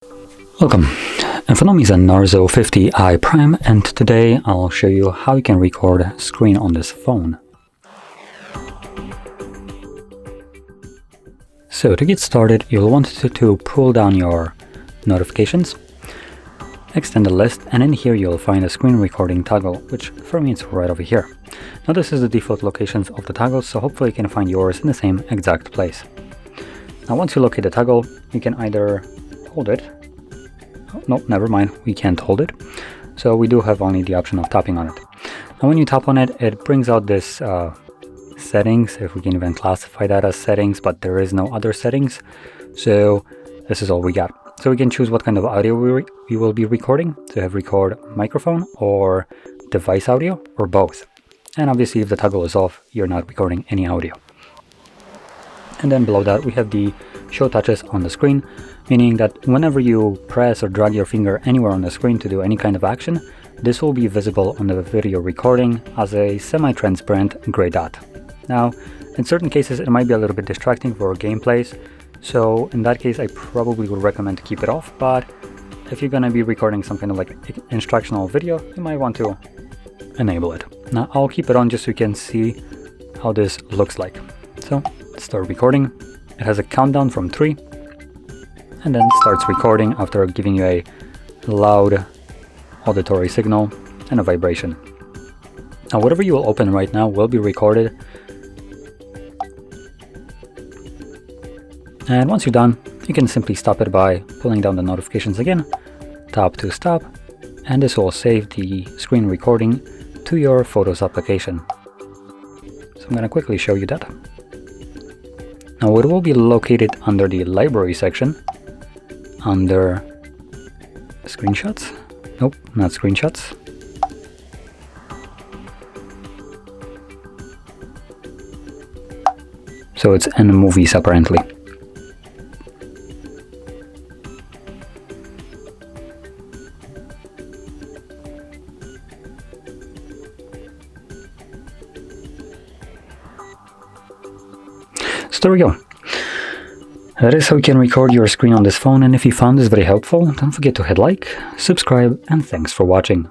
Welcome. In front of me is a Narzo 50i Prime, and today I'll show you how you can record a screen on this phone. So to get started, you'll want to pull down your notifications, extend the list, and in here you'll find a screen recording toggle, which for me it's right over here. Now this is the default locations of the toggles, so hopefully you can find yours in the same exact place. Now once you locate the toggle, you can either hold it. Oh, no, never mind, we can't hold it. So we do have only the option of tapping on it. Now when you tap on it, it brings out this settings, if we can even classify that as settings, but there is no other settings. So this is all we got. So we can choose what kind of audio we will be recording. So have record microphone or device audio or both. And obviously if the toggle is off, you're not recording any audio. And then below that we have the show touches on the screen, meaning that whenever you press or drag your finger anywhere on the screen to do any kind of action, this will be visible on the video recording as a semi-transparent gray dot. Now, in certain cases it might be a little bit distracting for gameplays, so in that case I probably would recommend to keep it off, but if you're going to be recording some kind of like instructional video, you might want to enable it. Now I'll keep it on just so you can see how this looks like. So let's start recording. It has a countdown from 3 and then starts recording after giving you a loud auditory signal and a vibration. Now whatever you will open right now will be recorded, and once you're done you can simply stop it by pulling down the notifications again, tap to stop, and this will save the screen recording to your Photos application. So I'm going to quickly show you that. Now it will be located under the library section, under screenshots. Nope, not screenshots. So it's in movies apparently. So there we go. That is how you can record your screen on this phone, and if you found this very helpful, don't forget to hit like, subscribe, and thanks for watching.